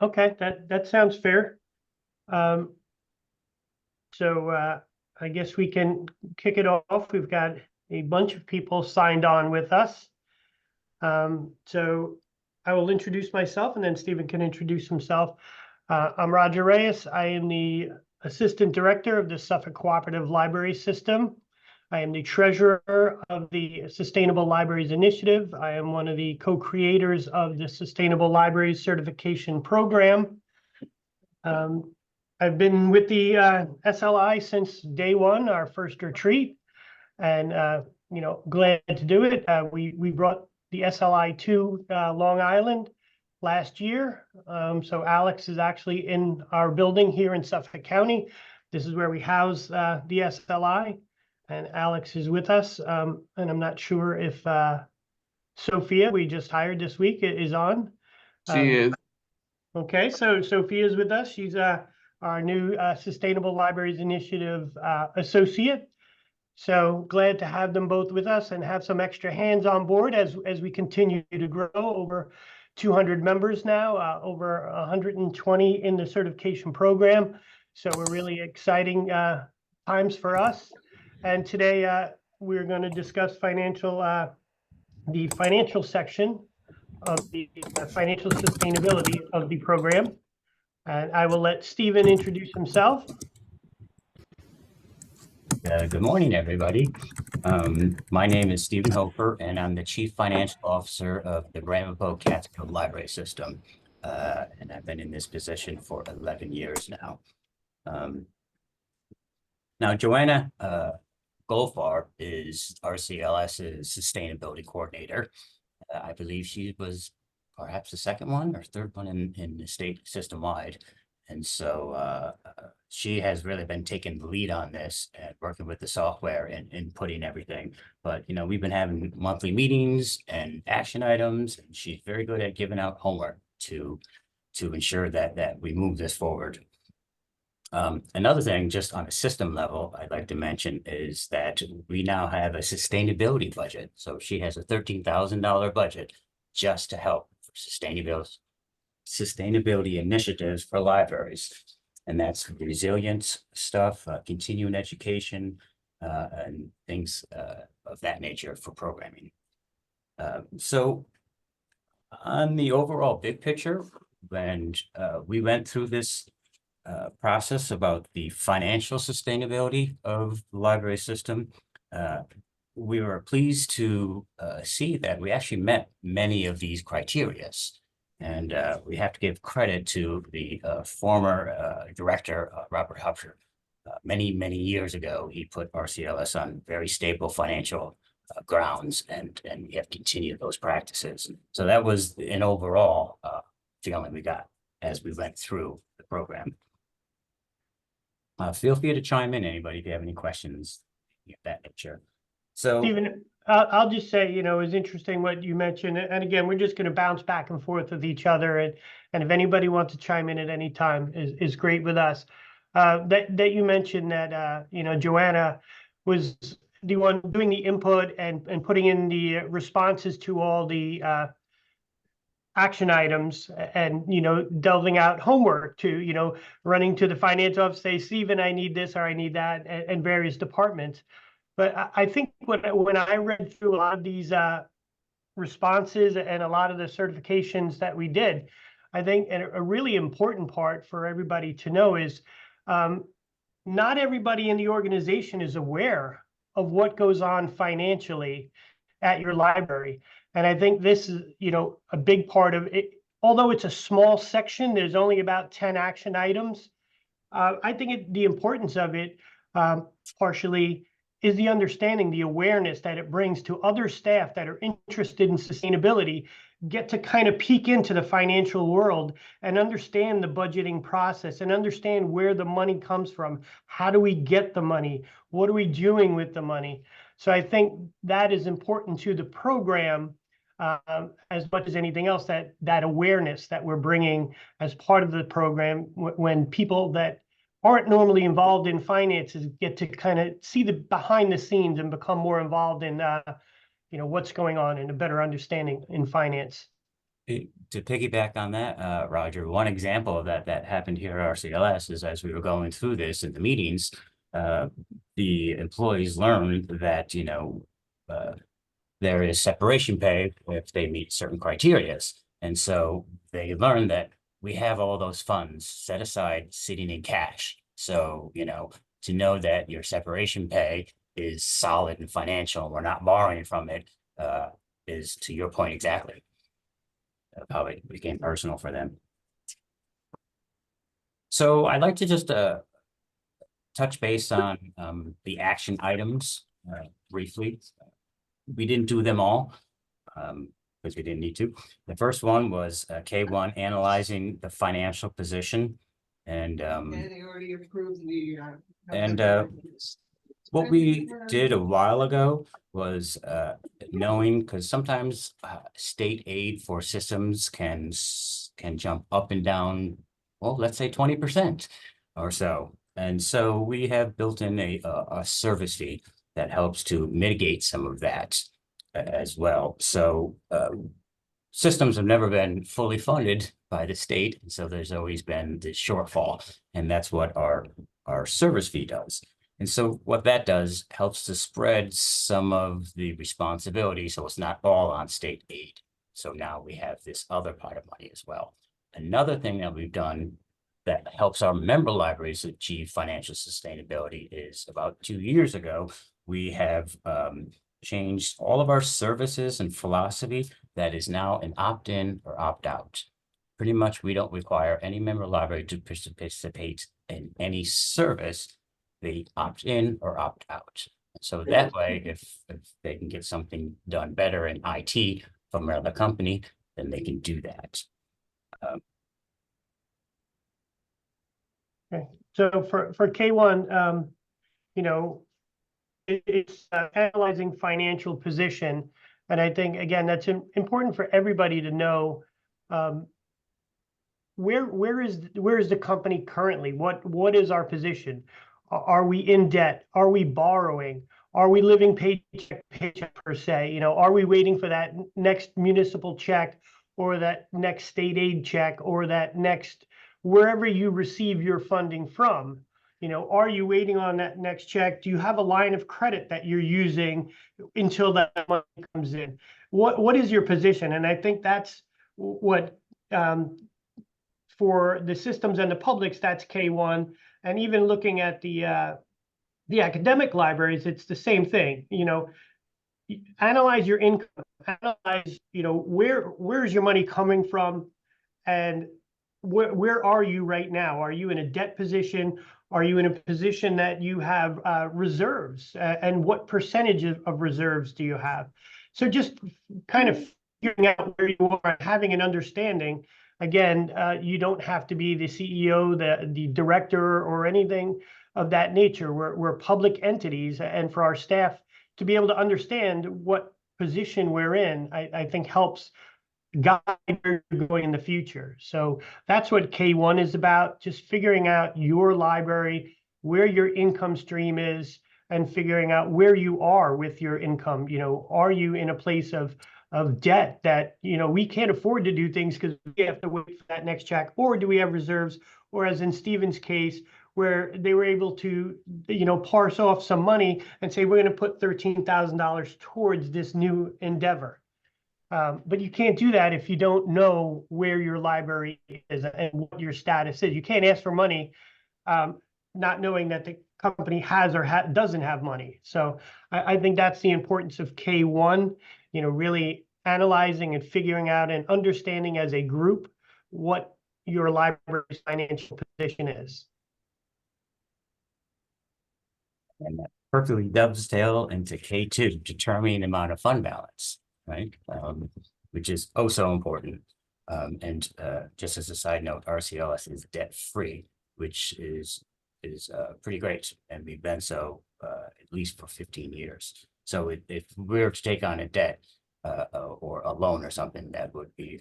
Okay, that sounds fair. I guess we can kick it off. We've got a bunch of people signed on with us. So I will introduce myself and then Stephen can introduce himself. I'm Roger Reyes. I am the Assistant Director of the Suffolk Cooperative Library System. I am the Treasurer of the Sustainable Libraries Initiative. I am one of the co-creators of the Sustainable Libraries Certification Program. I've been with the SLI since day one, our first retreat, and glad to do it. We brought the SLI to Long Island last year. So Alex is actually in our building here in Suffolk County. This is where we house the SLI, and Alex is with us. And I'm not sure if Sophia, we just hired this week, is on. She is. Okay, so Sophia is with us. She's our new Sustainable Libraries Initiative associate. So glad to have them both with us and have some extra hands on board as we continue to grow. Over 200 members now, over 120 in the certification program. So we're really exciting times for us. And today we're going to discuss the financial section of the financial sustainability of the program. And I will let Stephen introduce himself. Good morning, everybody. My name is Stephen Hoefer, and I'm the Chief Financial Officer of the Ramapo Catskills Library System. And I've been in this position for 11 years now. Now, Joanna Goldfarb is SCLS's Sustainability Coordinator. I believe she was perhaps the second one or third one in the state system-wide. And so she has really been taking the lead on this and working with the software and putting everything. But, we've been having monthly meetings and action items, and she's very good at giving out homework to ensure that we move this forward. Another thing, just on a system level, I'd like to mention is that we now have a sustainability budget. So she has a $13,000 budget just to help for sustainability initiatives for libraries, and that's resilience stuff, continuing education, and things of that nature for programming. So on the overall big picture, when we went through this process about the financial sustainability of the library system, we were pleased to see that we actually met many of these criteria. And we have to give credit to the former director, Robert Hoefer. Many, many years ago, he put SCLS on very stable financial grounds, and we have continued those practices. So that was an overall feeling we got as we went through the program. Feel free to chime in, anybody, if you have any questions of that nature. So, Stephen, I'll just say, it was interesting what you mentioned. And again, we're just going to bounce back and forth with each other. And if anybody wants to chime in at any time is great with us. That you mentioned that, Joanna was the one doing the input and putting in the responses to all the action items and, delving out homework to, running to the finance office, say, Stephen, I need this or I need that, and various departments. But I think when I read through a lot of these responses and a lot of the certifications that we did, I think a really important part for everybody to know is not everybody in the organization is aware of what goes on financially at your library. And I think this is, a big part of it. Although it's a small section, there's only about 10 action items. I think the importance of it partially is the understanding, the awareness that it brings to other staff that are interested in sustainability, get to kind of peek into the financial world and understand the budgeting process and understand where the money comes from. How do we get the money? What are we doing with the money? So I think that is important to the program as much as anything else, that awareness that we're bringing as part of the program when people that aren't normally involved in finances get to kind of see the behind the scenes and become more involved in what's going on and a better understanding in finance. To piggyback on that, Roger, one example of that happened here at RCLS is as we were going through this in the meetings, the employees learned that, there is separation pay if they meet certain criterias. And so they learned that we have all those funds set aside sitting in cash. So, to know that your separation pay is solid and financial, we're not borrowing from it, is to your point exactly how it became personal for them. So I'd like to just touch base on the action items briefly. We didn't do them all because we didn't need to. The first one was K1, analyzing the financial position. And they already approved the. What we did a while ago was knowing, because sometimes state aid for systems can jump up and down, well, let's say 20% or so. And so we have built in a service fee that helps to mitigate some of that as well. So systems have never been fully funded by the state. And so there's always been this shortfall. And that's what our service fee does. And so what that does helps to spread some of the responsibility, so it's not all on state aid. So now we have this other pot of money as well. Another thing that we've done that helps our member libraries achieve financial sustainability is about 2 years ago, we have changed all of our services and philosophy that is now an opt-in or opt-out. Pretty much we don't require any member library to participate in any service. They opt in or opt out. So that way, if they can get something done better in IT from another company, then they can do that. Okay. So for K1, it's analyzing financial position. And I think, again, that's important for everybody to know where is the company currently? What is our position? Are we in debt? Are we borrowing? Are we living paycheck to paycheck per se? Are we waiting for that next municipal check or that next state aid check or that next wherever you receive your funding from? Are you waiting on that next check? Do you have a line of credit that you're using until that money comes in? What is your position? And I think that's what for the systems and the publics, that's K1. And even looking at the academic libraries, it's the same thing. Analyze your income, analyze, where's your money coming from, and where are you right now? Are you in a debt position? Are you in a position that you have reserves? And what percentage of reserves do you have? So just kind of figuring out where you are, having an understanding. Again, you don't have to be the CEO, the director, or anything of that nature. We're public entities, and for our staff to be able to understand what position we're in, I think helps guide where you're going in the future. So that's what K1 is about, just figuring out your library, where your income stream is, and figuring out where you are with your income. Are you in a place of debt that, we can't afford to do things because we have to wait for that next check, or do we have reserves? Or as in Stephen's case, where they were able to, parse off some money and say, we're going to put $13,000 towards this new endeavor. But you can't do that if you don't know where your library is and what your status is. You can't ask for money not knowing that the company has or doesn't have money. So I think that's the importance of K1, really analyzing and figuring out and understanding as a group what your library's financial position is. And that perfectly dovetail into K2, determining the amount of fund balance, right? Which is oh so important. And just as a side note, RCLS is debt free, which is pretty great, and we've been so at least for 15 years. So if we were to take on a debt or a loan or something, that would be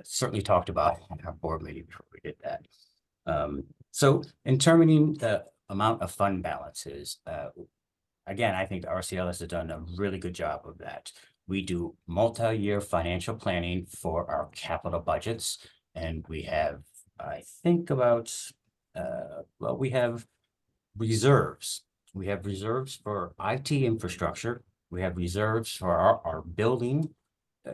certainly talked about in our board meeting before we did that. So in determining the amount of fund balances, again, I think the RCLS has done a really good job of that. we do multi-year financial planning for our capital budgets. And we have, I think about, well, we have reserves. We have reserves for IT infrastructure. We have reserves for our building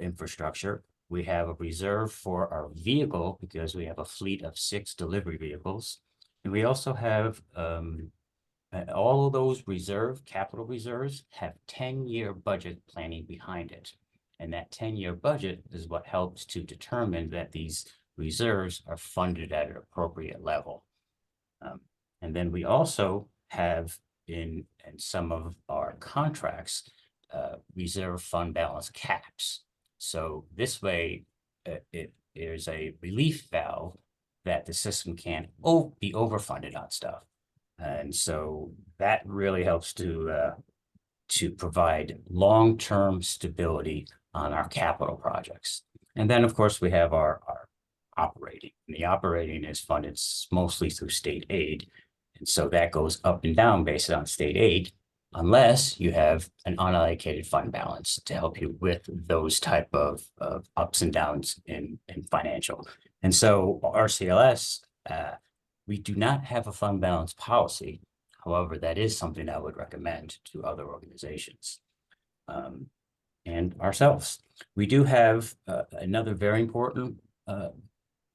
infrastructure. We have a reserve for our vehicle because we have a fleet of 6 delivery vehicles. And we also have all of those capital reserves have 10-year budget planning behind it. And that 10-year budget is what helps to determine that these reserves are funded at an appropriate level. And then we also have in some of our contracts, reserve fund balance caps. So this way, it is a relief valve that the system can't be overfunded on stuff. And so that really helps to provide long-term stability on our capital projects. And then, of course, we have our operating. And the operating is funded mostly through state aid. And so that goes up and down based on state aid, unless you have an unallocated fund balance to help you with those type of ups and downs in financial. And so RCLS, we do not have a fund balance policy. However, that is something I would recommend to other organizations and ourselves. We do have another very important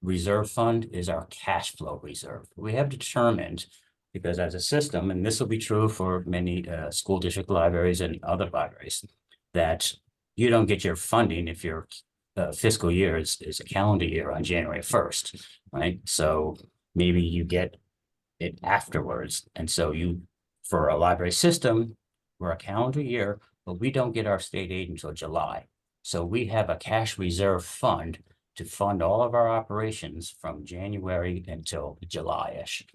reserve fund is our cash flow reserve. We have determined, because as a system, and this will be true for many school district libraries and other libraries, that you don't get your funding if your fiscal year is a calendar year on January 1st, right? So maybe you get it afterwards. And so for a library system, we're a calendar year, but we don't get our state aid until July. So we have a cash reserve fund to fund all of our operations from January until July-ish.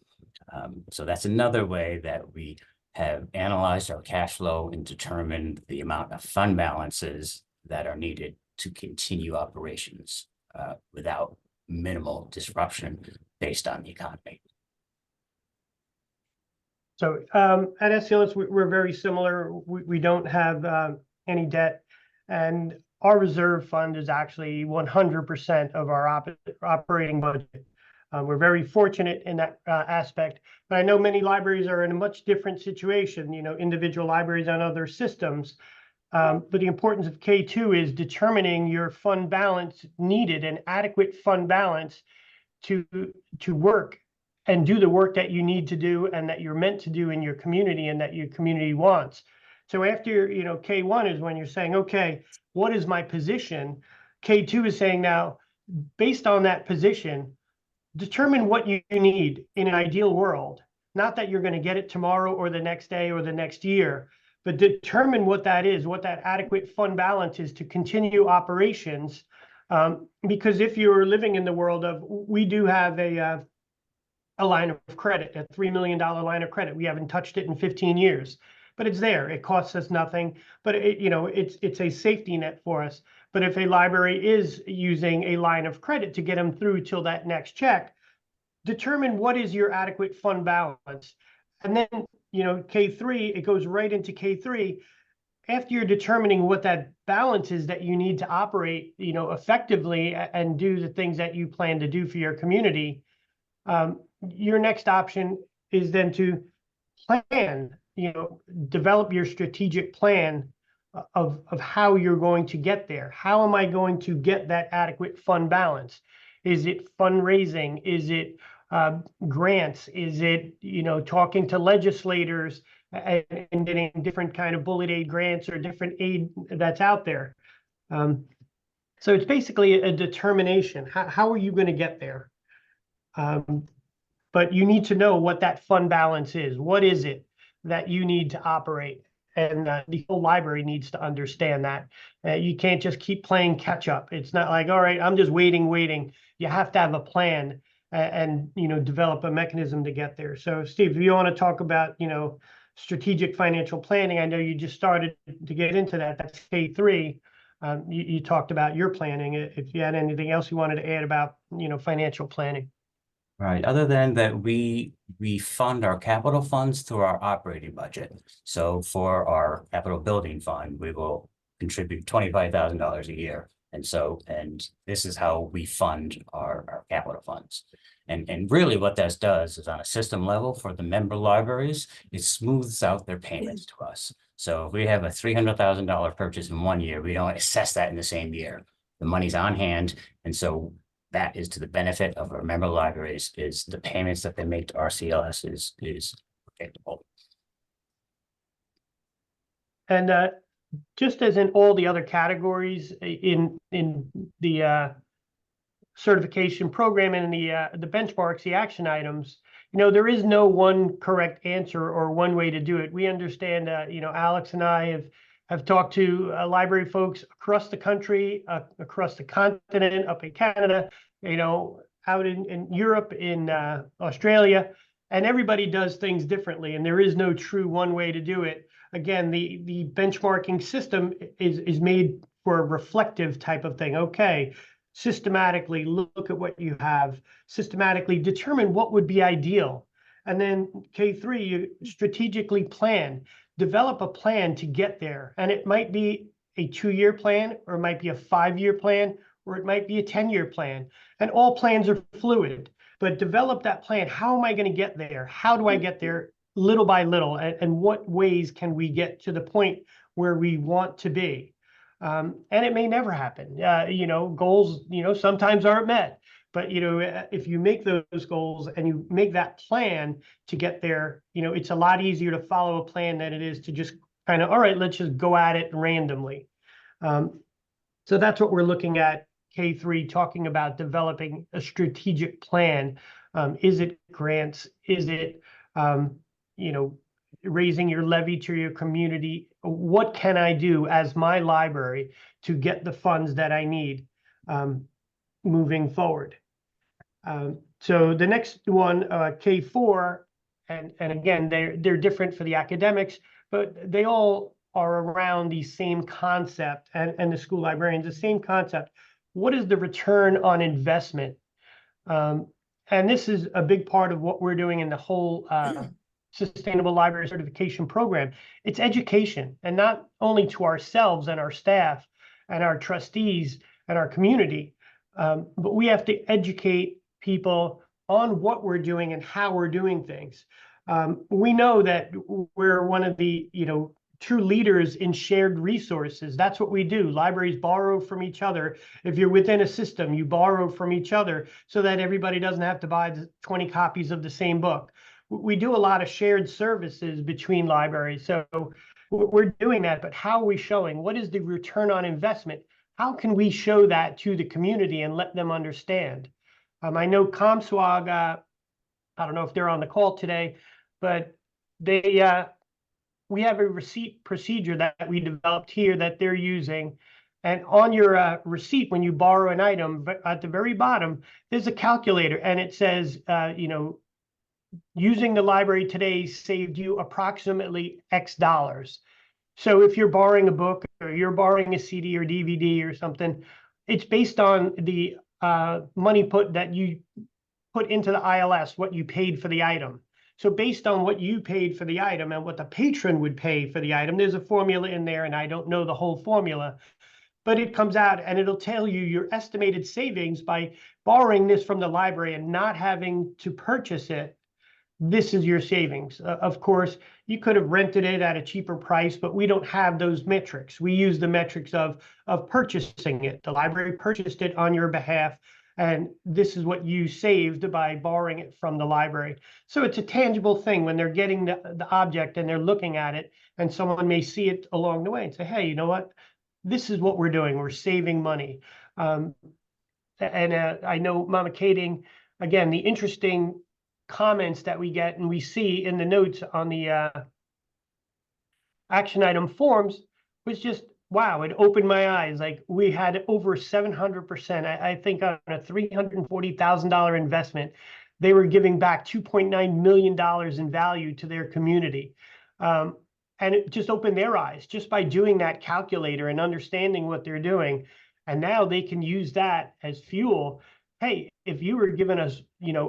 So that's another way that we have analyzed our cash flow and determined the amount of fund balances that are needed to continue operations without minimal disruption based on the economy. So at SCLS, we're very similar. We don't have any debt, and our reserve fund is actually 100% of our operating budget. We're very fortunate in that aspect, but I know many libraries are in a much different situation, individual libraries on other systems. But the importance of K2 is determining your fund balance needed, an adequate fund balance to work and do the work that you need to do and that you're meant to do in your community and that your community wants. So after, K1 is when you're saying, okay, what is my position? K2 is saying now, based on that position, determine what you need in an ideal world. Not that you're going to get it tomorrow or the next day or the next year, but determine what that is, what that adequate fund balance is to continue operations. Because if you're living in the world of, we do have a line of credit, a $3 million line of credit. We haven't touched it in 15 years, but it's there. It costs us nothing, but it's a safety net for us. But if a library is using a line of credit to get them through till that next check, determine what is your adequate fund balance. And then, K3, it goes right into K3. After you're determining what that balance is that you need to operate, effectively and do the things that you plan to do for your community, your next option is then to plan, develop your strategic plan of how you're going to get there. How am I going to get that adequate fund balance? Is it fundraising? Is it grants? Is it, talking to legislators and getting different kind of bullet aid grants or different aid that's out there? So it's basically a determination. How are you going to get there? But you need to know what that fund balance is. What is it that you need to operate? And the whole library needs to understand that. You can't just keep playing catch up. It's not like, all right, I'm just waiting. You have to have a plan and develop a mechanism to get there. So Steve, if you want to talk about, strategic financial planning, I know you just started to get into that. That's K3. You talked about your planning. If you had anything else you wanted to add about, financial planning. Right. Other than that, we fund our capital funds through our operating budget. So for our capital building fund, we will contribute $25,000 a year. And this is how we fund our capital funds. And really what that does is on a system level for the member libraries, it smooths out their payments to us. So if we have a $300,000 purchase in 1 year, we don't assess that in the same year. The money's on hand. And so that is to the benefit of our member libraries, is the payments that they make to RCLS is predictable. And just as in all the other categories in the certification program and the benchmarks, the action items, there is no one correct answer or one way to do it. We understand, Alex and I have talked to library folks across the country, across the continent, up in Canada, out in Europe, in Australia, and everybody does things differently, and there is no true one way to do it. Again, the benchmarking system is made for a reflective type of thing. Okay, systematically look at what you have, systematically determine what would be ideal. And then K3, you strategically plan, develop a plan to get there. And it might be a 2-year plan, or it might be a 5-year plan, or it might be a 10-year plan. And all plans are fluid, but develop that plan. How am I going to get there? How do I get there little by little? And what ways can we get to the point where we want to be? And it may never happen. Goals, sometimes aren't met. But, if you make those goals and you make that plan to get there, it's a lot easier to follow a plan than it is to just kind of, all right, let's just go at it randomly. So that's what we're looking at, K3, talking about developing a strategic plan. Is it grants? Is it, raising your levy to your community? What can I do as my library to get the funds that I need moving forward? So the next one, K4, and again, they're different for the academics, but they all are around the same concept, and the school librarians, the same concept. What is the return on investment? And this is a big part of what we're doing in the whole Sustainable Library Certification Program. It's education, and not only to ourselves and our staff and our trustees and our community, but we have to educate people on what we're doing and how we're doing things. We know that we're one of the true leaders in shared resources. That's what we do. Libraries borrow from each other. If you're within a system, you borrow from each other so that everybody doesn't have to buy 20 copies of the same book. We do a lot of shared services between libraries. So we're doing that, but how are we showing? What is the return on investment? How can we show that to the community and let them understand? I know ComSwag, I don't know if they're on the call today, but we have a receipt procedure that we developed here that they're using. And on your receipt, when you borrow an item, at the very bottom, there's a calculator, and it says, using the library today saved you approximately X dollars. So if you're borrowing a book, or you're borrowing a CD or DVD or something, it's based on the money that you put into the ILS, what you paid for the item. So based on what you paid for the item and what the patron would pay for the item, there's a formula in there, and I don't know the whole formula, but it comes out and it'll tell you your estimated savings by borrowing this from the library and not having to purchase it. This is your savings. Of course, you could have rented it at a cheaper price, but we don't have those metrics. We use the metrics of purchasing it. The library purchased it on your behalf, and this is what you saved by borrowing it from the library. So it's a tangible thing when they're getting the object and they're looking at it, and someone may see it along the way and say, hey, you know what? This is what we're doing. We're saving money. I know Mama Kading, again, the interesting comments that we get and we see in the notes on the action item forms was just, wow, it opened my eyes. Like, we had over 700%. I think on a $340,000 investment, they were giving back $2.9 million in value to their community. And it just opened their eyes just by doing that calculator and understanding what they're doing. And now they can use that as fuel. Hey, if you were giving us,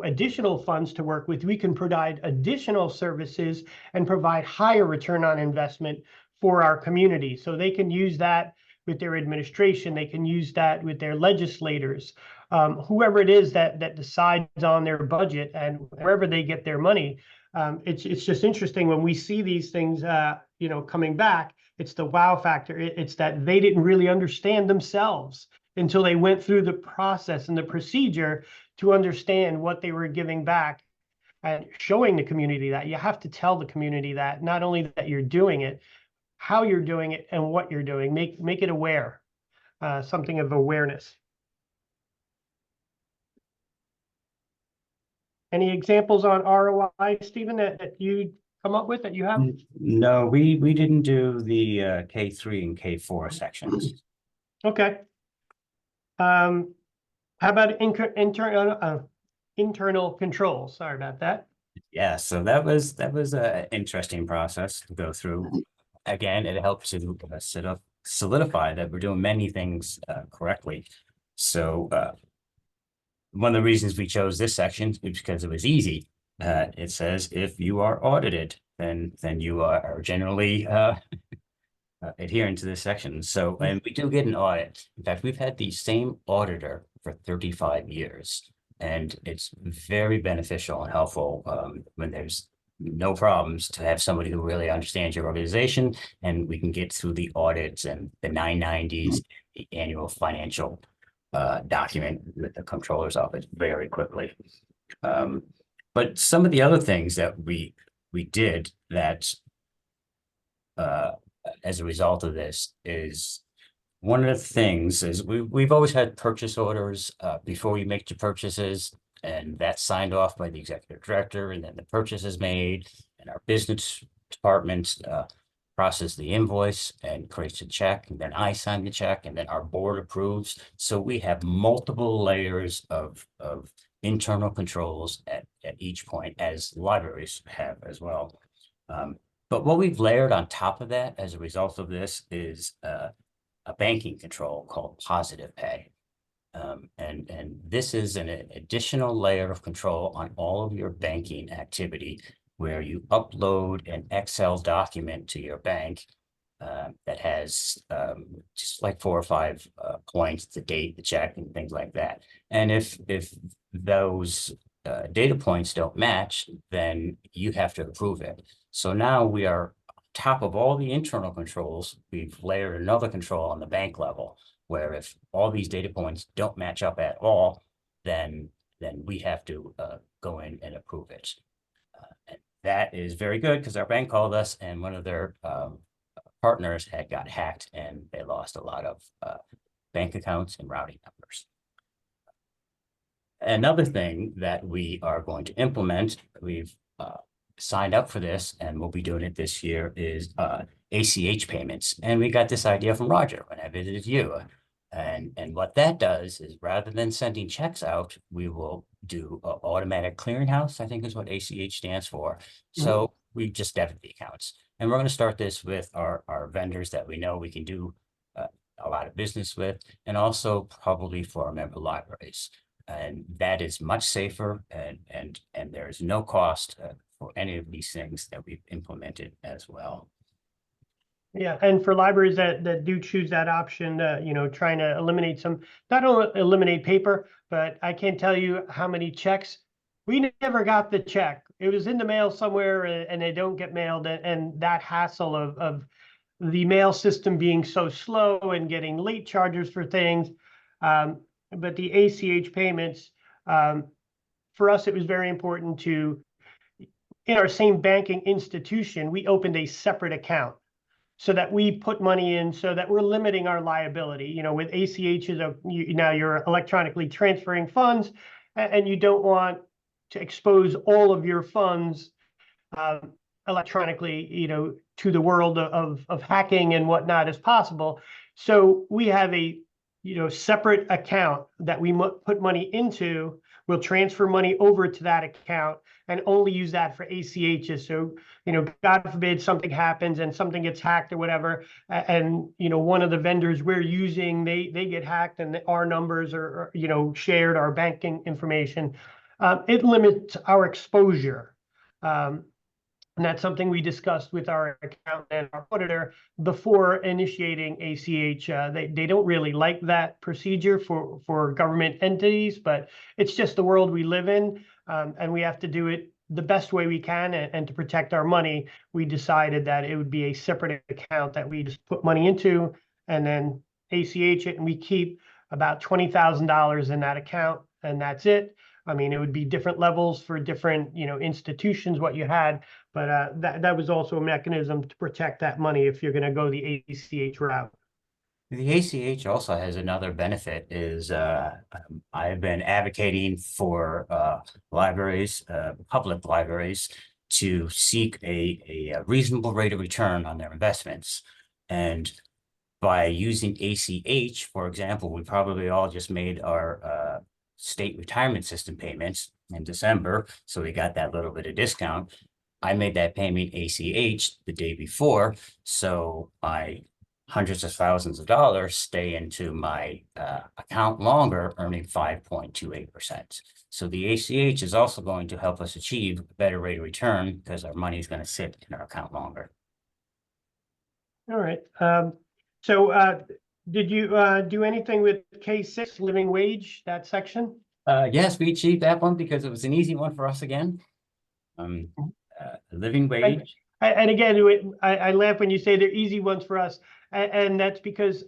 additional funds to work with, we can provide additional services and provide higher return on investment for our community. So they can use that with their administration. They can use that with their legislators, whoever it is that decides on their budget and wherever they get their money. It's just interesting when we see these things, coming back. It's the wow factor. It's that they didn't really understand themselves until they went through the process and the procedure to understand what they were giving back, and showing the community that. You have to tell the community that, not only that you're doing it, how you're doing it and what you're doing. Make it aware, something of awareness. Any examples on ROI, Stephen, that you come up with, that you have? No, we didn't do the K3 and K4 sections. Okay. How about internal controls? Sorry about that. Yeah, so that was an interesting process to go through. Again, it helps to solidify that we're doing many things correctly. So one of the reasons we chose this section is because it was easy. It says if you are audited, then you are generally adhering to this section. So, and we do get an audit. In fact, we've had the same auditor for 35 years, and it's very beneficial and helpful when there's no problems to have somebody who really understands your organization, and we can get through the audits and the 990s, the annual financial document with the controller's office very quickly. But some of the other things that we did that as a result of this is, one of the things is we've always had purchase orders before you make your purchases, and that's signed off by the executive director, and then the purchase is made, and our business department process the invoice and creates a check, and then I sign the check, and then our board approves. So we have multiple layers of internal controls at each point, as libraries have as well. But what we've layered on top of that as a result of this is a banking control called positive pay. And this is an additional layer of control on all of your banking activity, where you upload an Excel document to your bank that has just like 4 or 5 points, the date, the check, and things like that. And if those data points don't match, then you have to approve it. So now we are on top of all the internal controls. We've layered another control on the bank level, where if all these data points don't match up at all, then we have to go in and approve it. And that is very good, because our bank called us, and one of their partners had got hacked, and they lost a lot of bank accounts and routing numbers. Another thing that we are going to implement, we've signed up for this, and we'll be doing it this year, is ACH payments. And we got this idea from Roger when I visited you. And what that does is, rather than sending checks out, we will do automatic clearinghouse, I think is what ACH stands for. So we just debit the accounts. And we're going to start this with our vendors that we know we can do a lot of business with, and also probably for our member libraries. And that is much safer, and there is no cost for any of these things that we've implemented as well. Yeah, and for libraries that do choose that option, trying to eliminate not only eliminate paper, but I can't tell you how many checks. We never got the check. It was in the mail somewhere, and they don't get mailed, and that hassle of the mail system being so slow and getting late charges for things. But the ACH payments, for us, it was very important to, in our same banking institution, we opened a separate account so that we put money in, so that we're limiting our liability. With ACH, now you're electronically transferring funds, and you don't want to expose all of your funds electronically, to the world of hacking and whatnot as possible. So we have a separate account that we put money into. We'll transfer money over to that account and only use that for ACHs. So, God forbid something happens and something gets hacked or whatever, and, one of the vendors we're using, they get hacked, and our numbers are, shared, our banking information. It limits our exposure. And that's something we discussed with our accountant and our auditor before initiating ACH. They don't really like that procedure for government entities, but it's just the world we live in, and we have to do it the best way we can. And to protect our money, we decided that it would be a separate account that we just put money into and then ACH it, and we keep about $20,000 in that account, and that's it. I mean, it would be different levels for different, institutions, what you had, but that was also a mechanism to protect that money if you're going to go the ACH route. The ACH also has another benefit is I've been advocating for libraries, public libraries, to seek a reasonable rate of return on their investments. And by using ACH, for example, we probably all just made our state retirement system payments in December, so we got that little bit of discount. I made that payment ACH the day before, so my hundreds of thousands of dollars stay into my account longer, earning 5.28%. So the ACH is also going to help us achieve a better rate of return because our money is going to sit in our account longer. All right. So did you do anything with K6 living wage, that section? Yes, we achieved that one because it was an easy one for us again. Living wage. And again, I laugh when you say they're easy ones for us, and that's because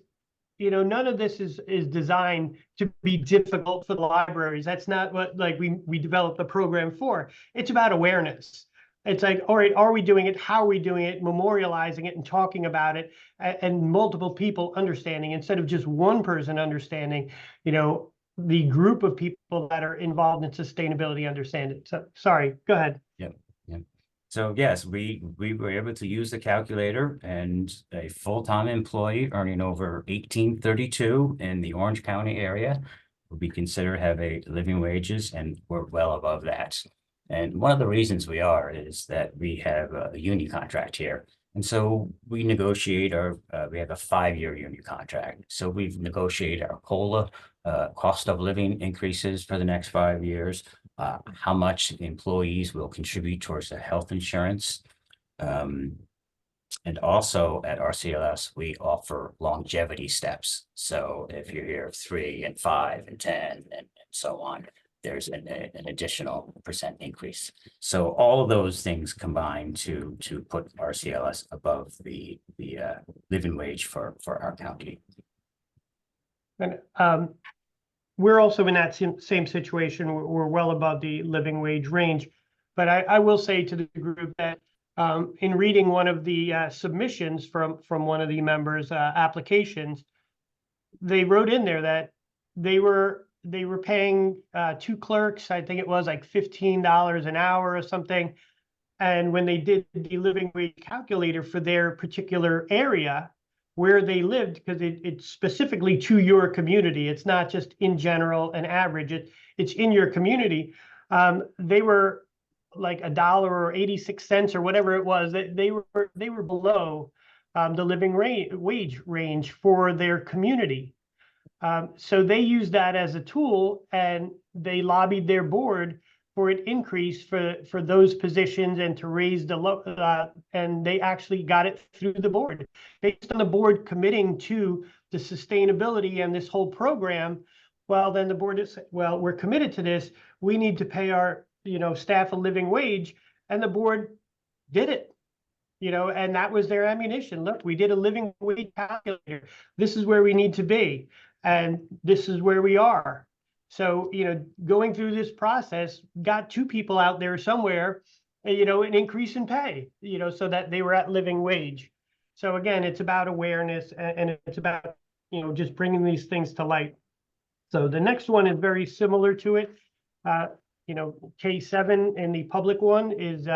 none of this is designed to be difficult for the libraries. That's not what we developed the program for. It's about awareness. It's like, all right, are we doing it? How are we doing it? Memorializing it and talking about it, and multiple people understanding instead of just one person understanding. The group of people that are involved in sustainability understand it. So sorry, go ahead. Yep. So yes, we were able to use the calculator, and a full-time employee earning over $18.32 in the Orange County area would be considered have a living wages, and we're well above that. And one of the reasons we are is that we have a union contract here. And so we negotiate we have a 5-year union contract. So we've negotiated our COLA, cost of living increases for the next 5 years, how much the employees will contribute towards the health insurance. And also at SCLS, we offer longevity steps. So if you're here 3 and 5 and 10 and so on, there's an additional % increase. So all of those things combine to put SCLS above the living wage for our county. And we're also in that same situation. We're well above the living wage range. But I will say to the group that in reading one of the submissions from one of the members' applications, they wrote in there that they were paying 2 clerks, I think it was like $15 an hour or something. And when they did the living wage calculator for their particular area where they lived, because it's specifically to your community, it's not just in general and average, it's in your community, they were like $1 or 86 cents or whatever it was, that they were below the living wage range for their community. So they used that as a tool, and they lobbied their board for an increase for those positions and to raise the and they actually got it through the board based on the board committing to the sustainability and this whole program. Well, then the board is, well, we're committed to this. We need to pay our staff a living wage, and the board did it. And that was their ammunition. Look, we did a living wage calculator. This is where we need to be, and this is where we are. So, going through this process got 2 people out there somewhere, an increase in pay, so that they were at living wage. So again, it's about awareness, and it's about, just bringing these things to light. So the next one is very similar to it. K7 in the public one is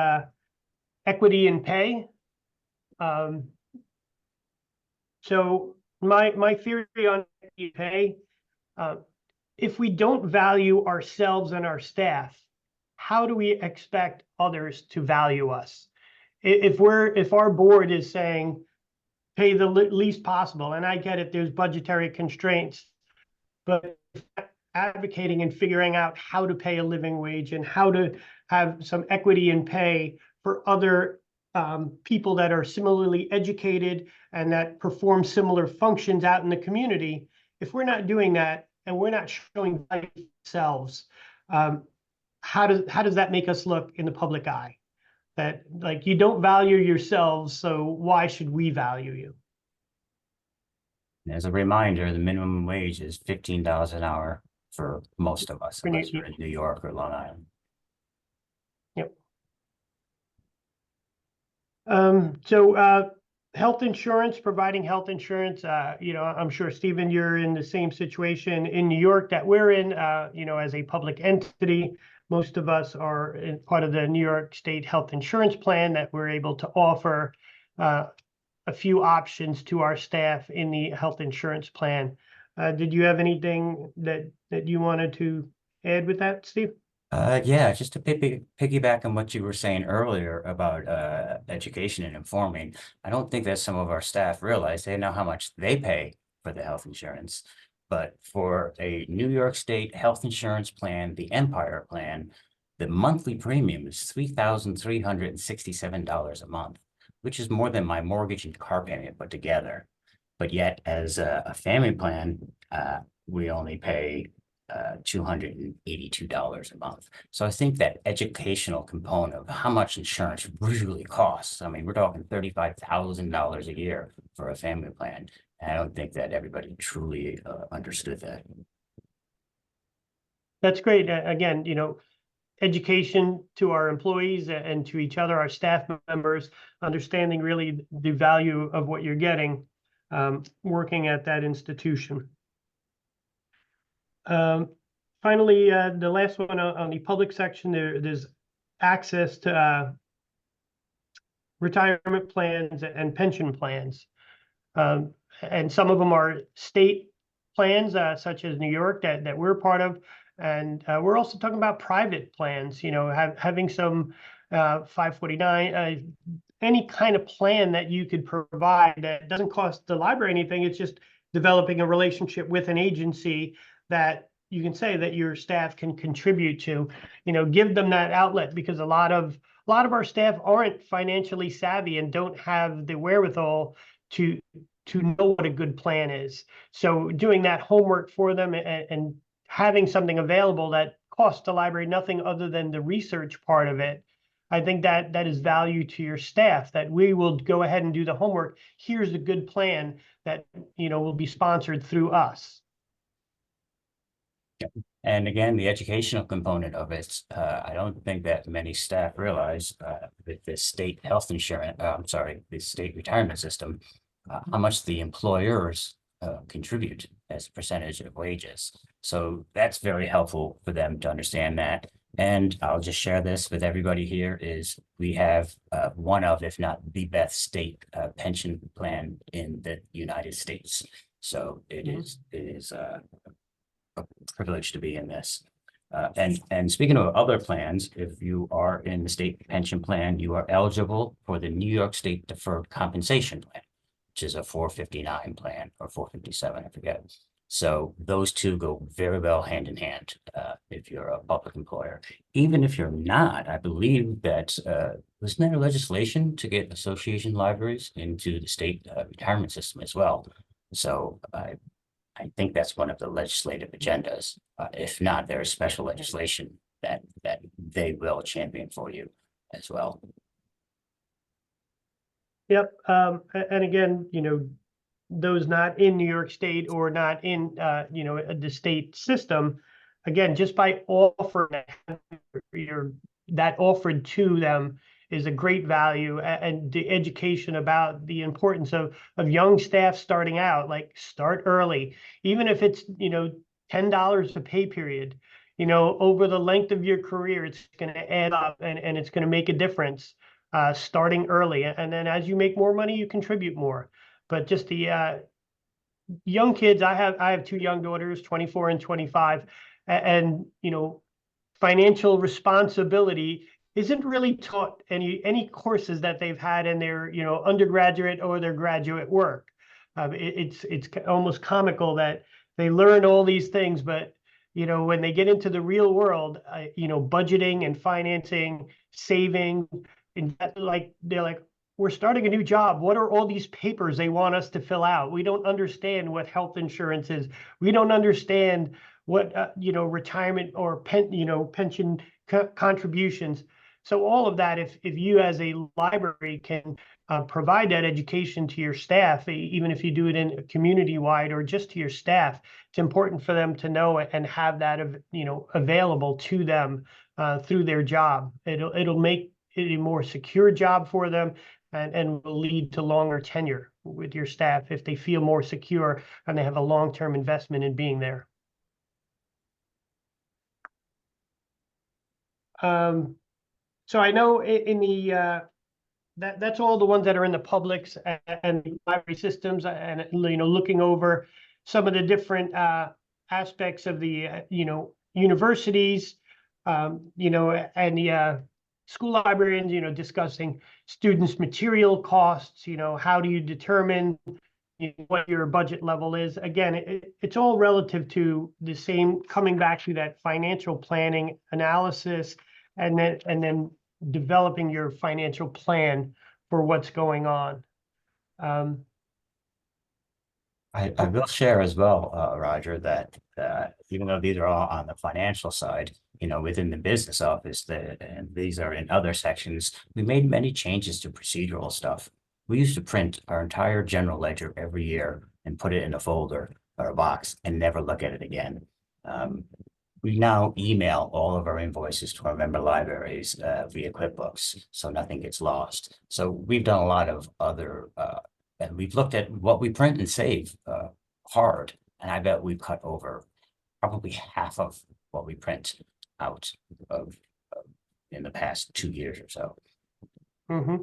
equity in pay. So my theory on equity in pay, if we don't value ourselves and our staff, how do we expect others to value us? If our board is saying pay the least possible, and I get it, there's budgetary constraints, but advocating and figuring out how to pay a living wage and how to have some equity in pay for other people that are similarly educated and that perform similar functions out in the community, if we're not doing that and we're not showing value ourselves, how does that make us look in the public eye? That like you don't value yourselves, so why should we value you? As a reminder, the minimum wage is $15 an hour for most of us, For New- unless you're in New York or Long Island. So health insurance, providing health insurance, I'm sure, Stephen, you're in the same situation in New York that we're in, as a public entity. Most of us are in part of the New York State Health Insurance Plan that we're able to offer a few options to our staff in the health insurance plan. Did you have anything that you wanted to add with that, Steve? Yeah, just to piggyback on what you were saying earlier about education and informing, I don't think that some of our staff realize they know how much they pay for the health insurance. But for a New York State health insurance plan, the Empire plan, the monthly premium is $3,367 a month, which is more than my mortgage and car payment put together. But yet, as a family plan, we only pay $282 a month. So I think that educational component of how much insurance really costs. I mean, we're talking $35,000 a year for a family plan. And I don't think that everybody truly understood that. That's great. Again, education to our employees and to each other, our staff members, understanding really the value of what you're getting working at that institution. Finally, the last one on the public section, there's access to retirement plans and pension plans. And some of them are state plans, such as New York, that we're part of. And we're also talking about private plans, having some 549, any kind of plan that you could provide that doesn't cost the library anything. It's just developing a relationship with an agency that you can say that your staff can contribute to, give them that outlet, because a lot of our staff aren't financially savvy and don't have the wherewithal to know what a good plan is. So doing that homework for them and having something available that costs the library nothing other than the research part of it, I think that is value to your staff, that we will go ahead and do the homework. Here's a good plan that, will be sponsored through us. And again, the educational component of it, I don't think that many staff realize with the state health insurance, the state retirement system, how much the employers contribute as a percentage of wages. So that's very helpful for them to understand that. And I'll just share this with everybody here is we have one of, if not the best state pension plan in the United States. So it is a privilege to be in this. And speaking of other plans, if you are in the state pension plan, you are eligible for the New York State Deferred Compensation Plan, which is a 459 plan or 457, I forget. So those two go very well hand in hand if you're a public employer. Even if you're not, I believe that wasn't there legislation to get association libraries into the state retirement system as well? So I think that's one of the legislative agendas. If not, there is special legislation that they will champion for you as well. Yep. And again, those not in New York State or not in, the state system, again, just by offering that offered to them is a great value, and the education about the importance of young staff starting out, like start early, even if it's, $10 a pay period, over the length of your career, it's going to add up and it's going to make a difference starting early. And then as you make more money, you contribute more. But just the young kids, I have two young daughters, 24 and 25, and financial responsibility isn't really taught any courses that they've had in their undergraduate or their graduate work. It's almost comical that they learn all these things, but when they get into the real world, budgeting and financing, saving, they're like, we're starting a new job. What are all these papers they want us to fill out? We don't understand what health insurance is. We don't understand what, retirement or pension contributions. So all of that, if you as a library can provide that education to your staff, even if you do it in community-wide or just to your staff, it's important for them to know it and have that, available to them through their job. It'll make it a more secure job for them, and will lead to longer tenure with your staff if they feel more secure and they have a long-term investment in being there. So I know in the that's all the ones that are in the publics and library systems, and looking over some of the different aspects of the universities, and the school librarians, discussing students' material costs. How do you determine what your budget level is? Again, it's all relative to the same, coming back to that financial planning analysis, and then developing your financial plan for what's going on. I will share as well, Roger, that even though these are all on the financial side, within the business office, and these are in other sections, we made many changes to procedural stuff. We used to print our entire general ledger every year and put it in a folder or a box and never look at it again. We now email all of our invoices to our member libraries via QuickBooks, so nothing gets lost. So we've done a lot of other, and we've looked at what we print and save hard, and I bet we've cut over probably half of what we print out of in the past 2 years or so. Mm-hmm.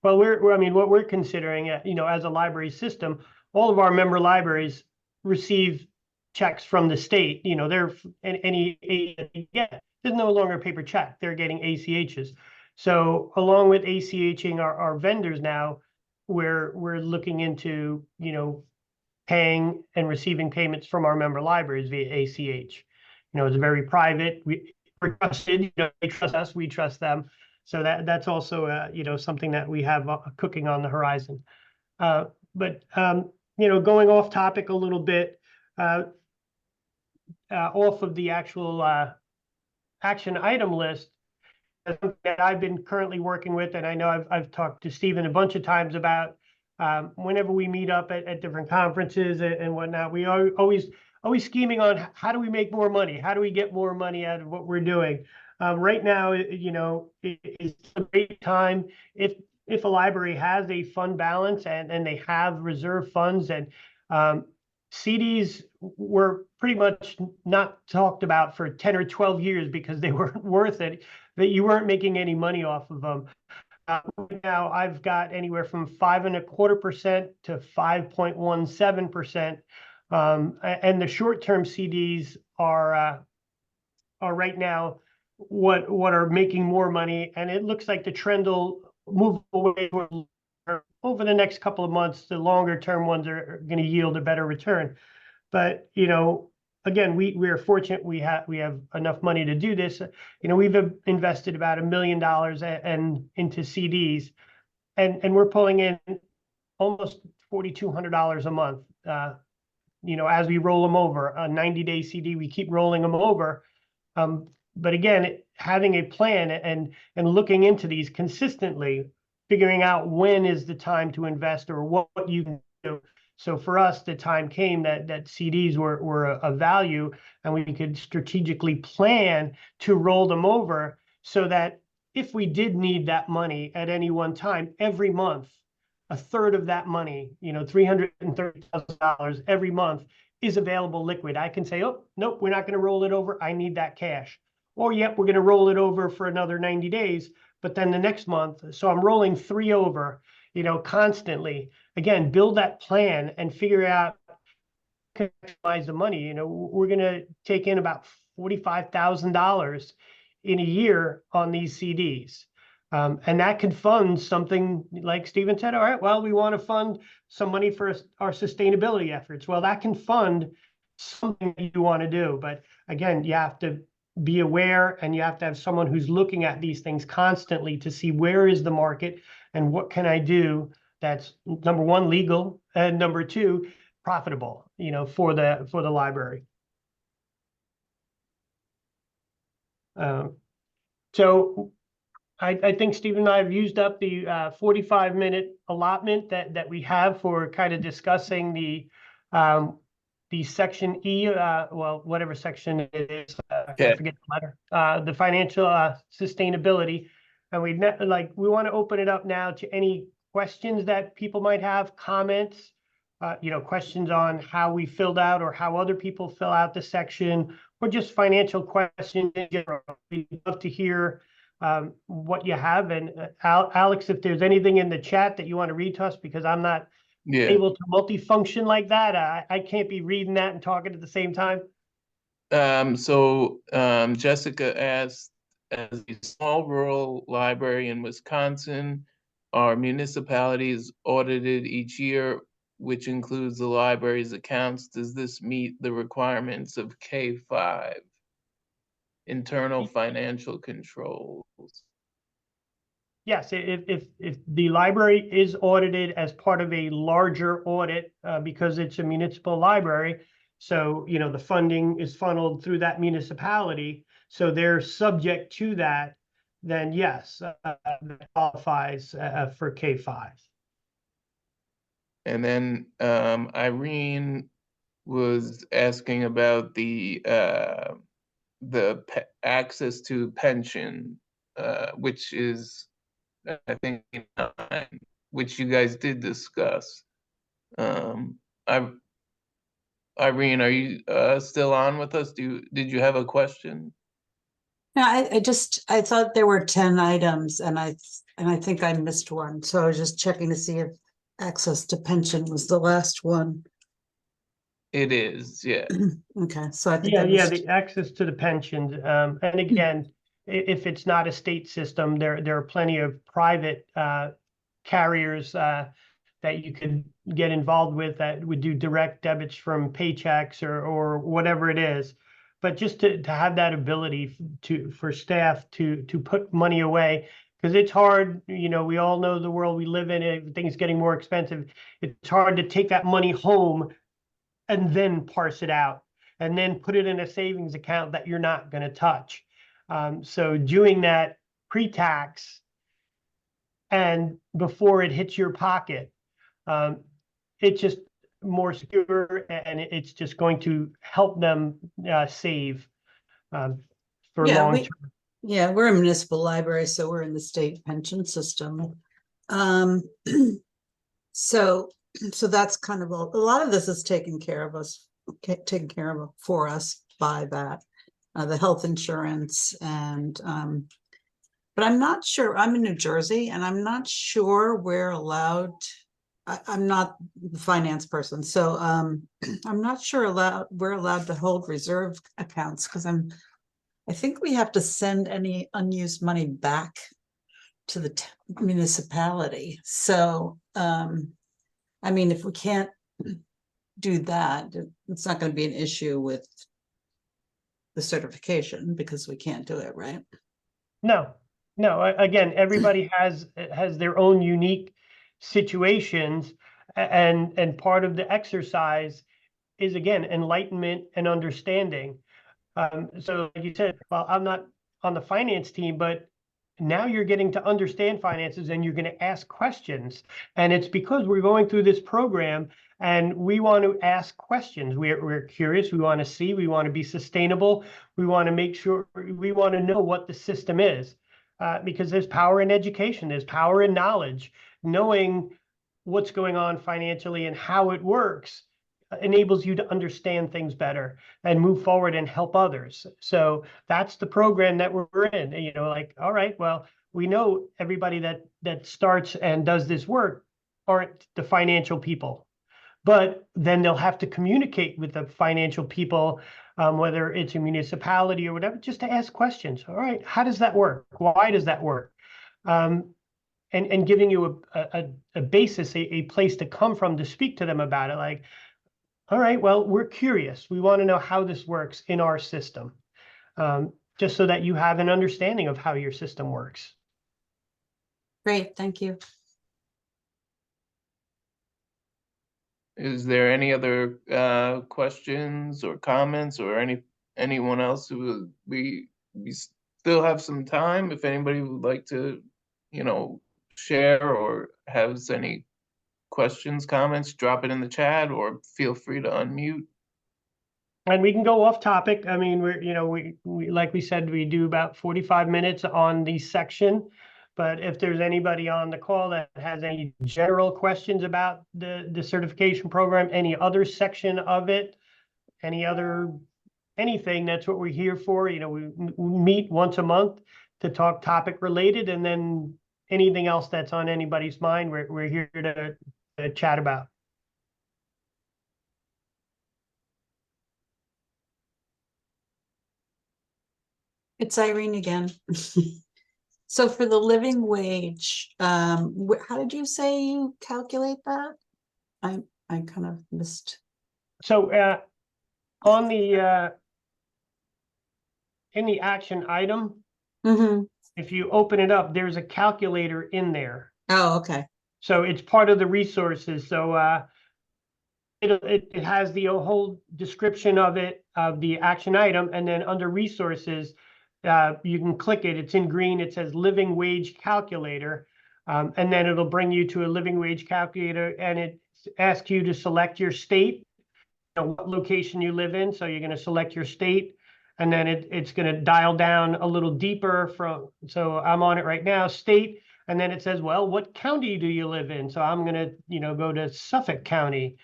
Well, what we're considering, as a library system, all of our member libraries receive checks from the state. They're any there's no longer a paper check. They're getting ACHs. So along with ACHing our vendors now, we're looking into paying and receiving payments from our member libraries via ACH. It's very private. We're trusted. They trust us. We trust them. So that's also something that we have cooking on the horizon. But going off topic a little bit, off of the actual action item list, something that I've been currently working with, and I know I've talked to Stephen a bunch of times about, whenever we meet up at different conferences and whatnot, we are always scheming on how do we make more money? How do we get more money out of what we're doing? Right now, it's a great time if a library has a fund balance and they have reserve funds, and CDs were pretty much not talked about for 10 or 12 years because they weren't worth it, that you weren't making any money off of them. Right now, I've got anywhere from 5.25% to 5.17%, and the short-term CDs are right now what are making more money, and it looks like the trend will move away over the next couple of months. The longer-term ones are going to yield a better return, but again, we are fortunate we have enough money to do this. We've invested about $1 million into CDs, and we're pulling in almost $4,200 a month. As we roll them over, a 90-day CD, we keep rolling them over. But again, having a plan and looking into these consistently, figuring out when is the time to invest or what you can do. So for us, the time came that CDs were a value, and we could strategically plan to roll them over so that if we did need that money at any one time, every month, a third of that money, $330,000 every month, is available liquid. I can say, oh, nope, we're not going to roll it over. I need that cash. Or, yep, we're going to roll it over for another 90 days, but then the next month. So I'm rolling 3 over, constantly. Again, build that plan and figure out, maximize the money. We're going to take in about $45,000 in a year on these CDs. And that could fund something like Stephen said, all right, well, we want to fund some money for our sustainability efforts. Well, that can fund something that you want to do. But again, you have to be aware, and you have to have someone who's looking at these things constantly to see where is the market and what can I do that's, number one, legal, and number two, profitable, for the library. So I think Stephen and I have used up the 45-minute allotment that we have for kind of discussing the section E, well, whatever section it is, I forget the letter, the financial sustainability. And we want to open it up now to any questions that people might have, comments, questions on how we filled out or how other people fill out the section, or just financial questions in general. We'd love to hear what you have. And Alex, if there's anything in the chat that you want to read to us, because I'm not able to multifunction like that. I can't be reading that and talking at the same time. Jessica asked, as a small rural library in Wisconsin, are municipalities audited each year, which includes the library's accounts? Does this meet the requirements of K5, internal financial controls? Yes, if the library is audited as part of a larger audit, because it's a municipal library, so the funding is funneled through that municipality, so they're subject to that, then yes, that qualifies for K5. And then Irene was asking about the access to pension, which is, I think, which you guys did discuss. Irene, are you still on with us? Did you have a question? No, I thought there were 10 items, and I think I missed one. So I was just checking to see if access to pension was the last one. It is, yeah. Okay, so I think the access to the pensions. And again, if it's not a state system, there are plenty of private carriers that you could get involved with that would do direct debits from paychecks or whatever it is. But just to have that ability for staff to put money away, because it's hard, we all know the world we live in, everything's getting more expensive. It's hard to take that money home and then parse it out and then put it in a savings account that you're not going to touch. So doing that pre-tax and before it hits your pocket, it's just more secure, and it's just going to help them save for long term. Yeah, we're a municipal library, so we're in the state pension system. So that's kind of a lot of this is taken care of for us by that, the health insurance, and but I'm not sure. I'm in New Jersey, and I'm not sure we're allowed. I'm not the finance person, so I'm not sure we're allowed to hold reserve accounts, because I think we have to send any unused money back to the municipality. So I mean, if we can't do that, it's not going to be an issue with the certification, because we can't do it, right? No. Again, everybody has their own unique situations, and part of the exercise is, again, enlightenment and understanding. So like you said, well, I'm not on the finance team, but now you're getting to understand finances and you're going to ask questions. And it's because we're going through this program and we want to ask questions. We're curious. We want to see. We want to be sustainable. We want to make sure. We want to know what the system is, because there's power in education. There's power in knowledge. Knowing what's going on financially and how it works enables you to understand things better and move forward and help others. So that's the program that we're in. Like, all right, well, we know everybody that starts and does this work aren't the financial people, but then they'll have to communicate with the financial people, whether it's a municipality or whatever, just to ask questions. All right, how does that work? Why does that work? And giving you a basis, a place to come from to speak to them about it. Like, all right, well, we're curious. We want to know how this works in our system. just so that you have an understanding of how your system works. Great, thank you. Is there any other questions or comments or anyone else who we still have some time if anybody would like to, share or has any questions, comments, drop it in the chat or feel free to unmute. And we can go off topic. I mean, we like we said, we do about 45 minutes on the section. But if there's anybody on the call that has any general questions about the certification program, any other section of it, anything, that's what we're here for. We meet once a month to talk topic related, and then anything else that's on anybody's mind, we're here to chat about. It's Irene again. So for the living wage, how did you say you calculate that? I kind of missed. So on the in the action item, if you open it up, there's a calculator in there. Oh, okay. So it's part of the resources. So it has the whole description of it, of the action item, and then under resources, you can click it. It's in green. It says living wage calculator. And then it'll bring you to a living wage calculator, and it asks you to select your state, what location you live in. So you're going to select your state, and then it's going to dial down a little deeper so I'm on it right now, state. And then it says, well, what county do you live in? So I'm going to, go to Suffolk County.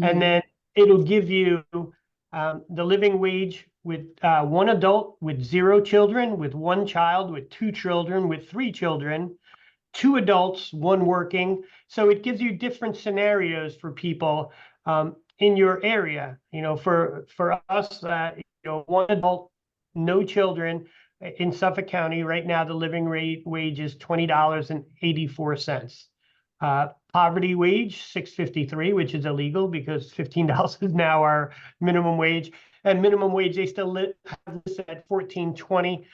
And then it'll give you the living wage with one adult, with 0 children, with 1 child, with 2 children, with 3 children, 2 adults, 1 working. So it gives you different scenarios for people in your area. For us, 1 adult, no children in Suffolk County right now, the living wage is $20.84. Poverty wage, $6.53, which is illegal because $15 is now our minimum wage. And minimum wage, they still have this at $14.20,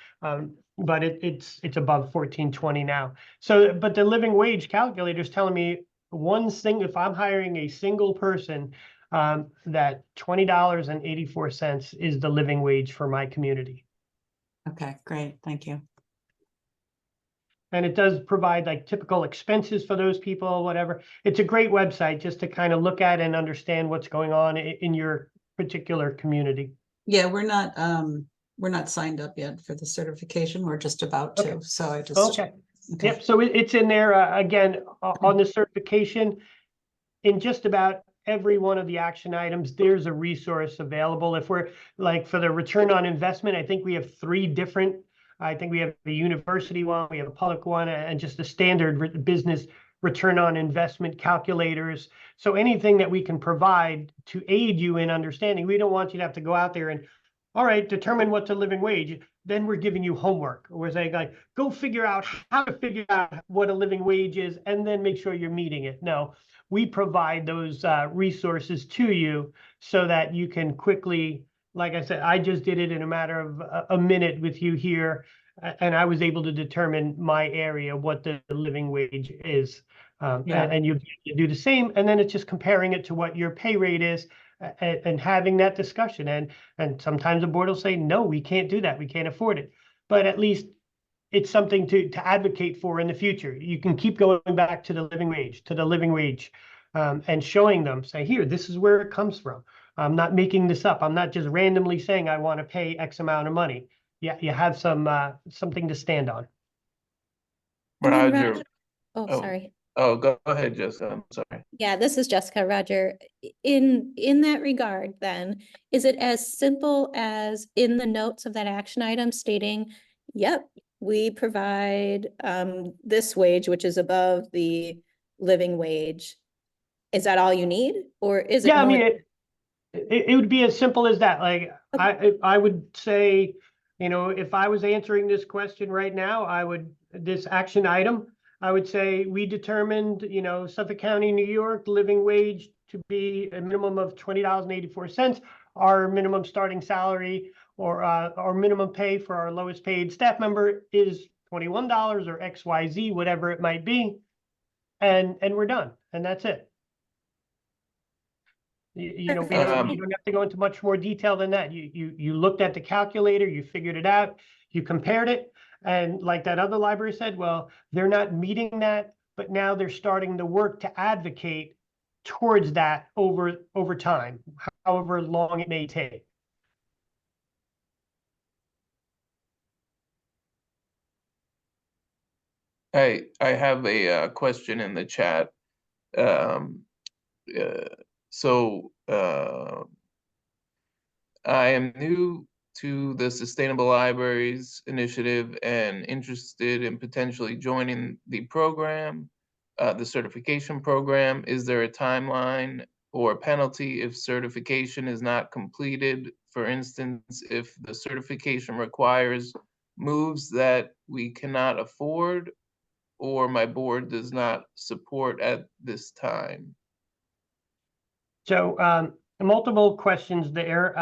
but it's above $14.20 now. So, but the living wage calculator is telling me if I'm hiring a single person, that $20.84 is the living wage for my community. Okay, great. Thank you. And it does provide like typical expenses for those people, whatever. It's a great website just to kind of look at and understand what's going on in your particular community. Yeah, we're not signed up yet for the certification. We're just about to. Okay. So I just Okay. Yep. So it's in there again on the certification. In just about every one of the action items, there's a resource available. If we're like for the return on investment, I think we have 3 different. I think we have the university one, we have a public one, and just the standard business return on investment calculators. So anything that we can provide to aid you in understanding, we don't want you to have to go out there and, all right, determine what's a living wage. Then we're giving you homework. We're saying like, go figure out how to figure out what a living wage is, and then make sure you're meeting it. No, we provide those resources to you so that you can quickly, like I said, I just did it in a matter of a minute with you here, and I was able to determine my area, what the living wage is. And you do the same, and then it's just comparing it to what your pay rate is and having that discussion. And sometimes the board will say, no, we can't do that. We can't afford it. But at least it's something to advocate for in the future. You can keep going back to the living wage, and showing them, say, here, this is where it comes from. I'm not making this up. I'm not just randomly saying I want to pay X amount of money. Yeah, you have something to stand on. Roger. Oh, sorry. Oh, go ahead, Jessica. I'm sorry. Yeah, this is Jessica. Roger. In that regard, then, is it as simple as in the notes of that action item stating, yep, we provide this wage, which is above the living wage? Is that all you need? Or is it? Yeah, I more mean, it would be as simple as that. Like, Okay. I would say, if I was answering this question right now, this action item, I would say we determined, Suffolk County, New York, living wage to be a minimum of $20.84. Our minimum starting salary or our minimum pay for our lowest paid staff member is $21 or XYZ, whatever it might be. And we're done. And that's it. You know, we don't, you don't have to go into much more detail than that. You looked at the calculator, you figured it out, you compared it. And like that other library said, well, they're not meeting that, but now they're starting the work to advocate towards that over time, however long it may take. I have a question in the chat. So I am new to the Sustainable Libraries Initiative and interested in potentially joining the program, the certification program. Is there a timeline or a penalty if certification is not completed? For instance, if the certification requires moves that we cannot afford or my board does not support at this time? So multiple questions there.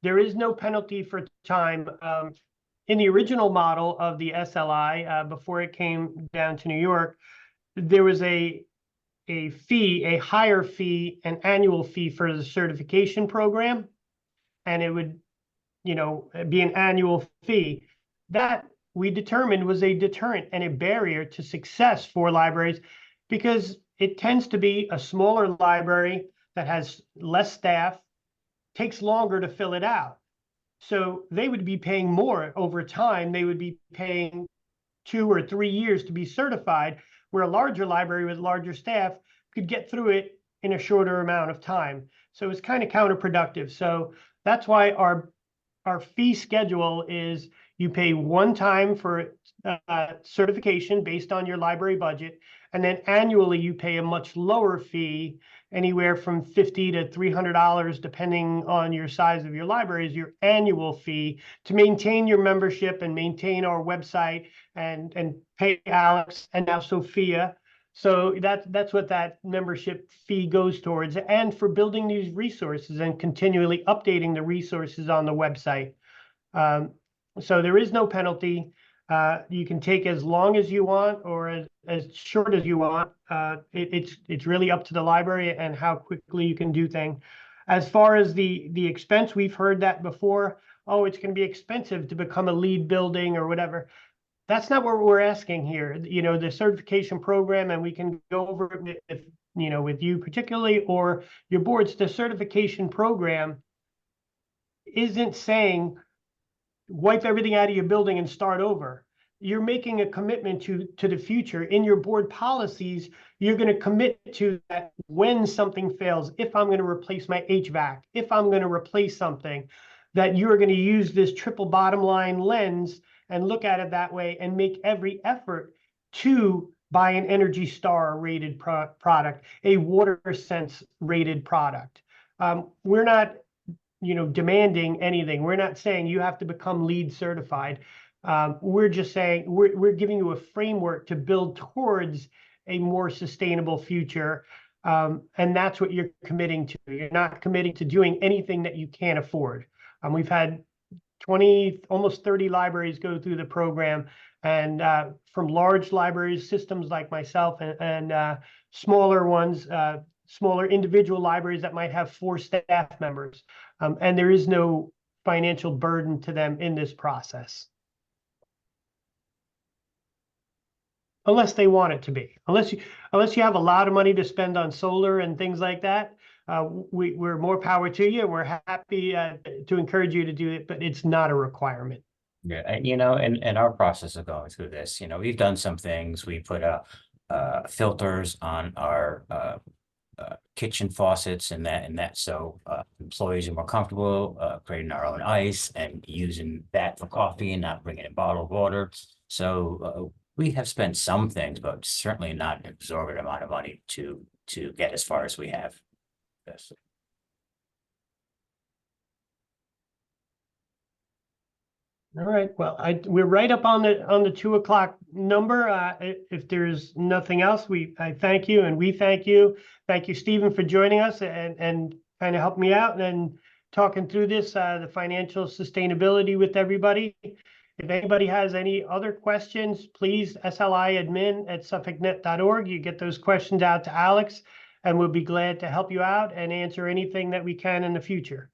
There is no penalty for time. In the original model of the SLI, before it came down to New York, there was a fee, a higher fee, an annual fee for the certification program, and it would, you know, be an annual fee. That we determined was a deterrent and a barrier to success for libraries, because it tends to be a smaller library that has less staff, takes longer to fill it out. So they would be paying more over time. They would be paying 2 or 3 years to be certified, where a larger library with larger staff could get through it in a shorter amount of time. So it's kind of counterproductive. So that's why our fee schedule is you pay one time for certification based on your library budget, and then annually you pay a much lower fee, anywhere from $50 to $300, depending on your size of your library, is your annual fee to maintain your membership and maintain our website and pay Alex and now Sophia. So that's what that membership fee goes towards, and for building these resources and continually updating the resources on the website. So there is no penalty. You can take as long as you want or as short as you want. It's really up to the library and how quickly you can do things. As far as the expense, we've heard that before. Oh, it's going to be expensive to become a lead building or whatever. That's not what we're asking here. You know, the certification program, and we can go over it if, you know, with you particularly or your boards. The certification program isn't saying wipe everything out of your building and start over. You're making a commitment to the future. In your board policies, you're going to commit to that when something fails, if I'm going to replace my HVAC, if I'm going to replace something, that you're going to use this triple bottom line lens and look at it that way and make every effort to buy an Energy Star rated product, a WaterSense rated product. We're not, you know, demanding anything. We're not saying you have to become LEED certified. We're just saying we're giving you a framework to build towards a more sustainable future. And that's what you're committing to. You're not committing to doing anything that you can't afford. We've had 20, almost 30 libraries go through the program, and from large libraries, systems like myself, and smaller ones, smaller individual libraries that might have 4 staff members. And there is no financial burden to them in this process. Unless they want it to be. Unless you have a lot of money to spend on solar and things like that, we're more power to you. We're happy to encourage you to do it, but it's not a requirement. Yeah, and you know, and our process of going through this, you know, we've done some things. We put filters on our kitchen faucets and that, so employees are more comfortable creating our own ice and using that for coffee and not bringing in bottled water. So we have spent some things, but certainly not an exorbitant amount of money to get as far as we have. Yes. All right. Well, we're right up on the 2 o'clock number. If there's nothing else, I thank you, and we thank you. Thank you, Stephen, for joining us and kind of help me out. And talking through this, the financial sustainability with everybody. If anybody has any other questions, please sliadmin@suffolknet.org. You get those questions out to Alex, and we'll be glad to help you out and answer anything that we can in the future.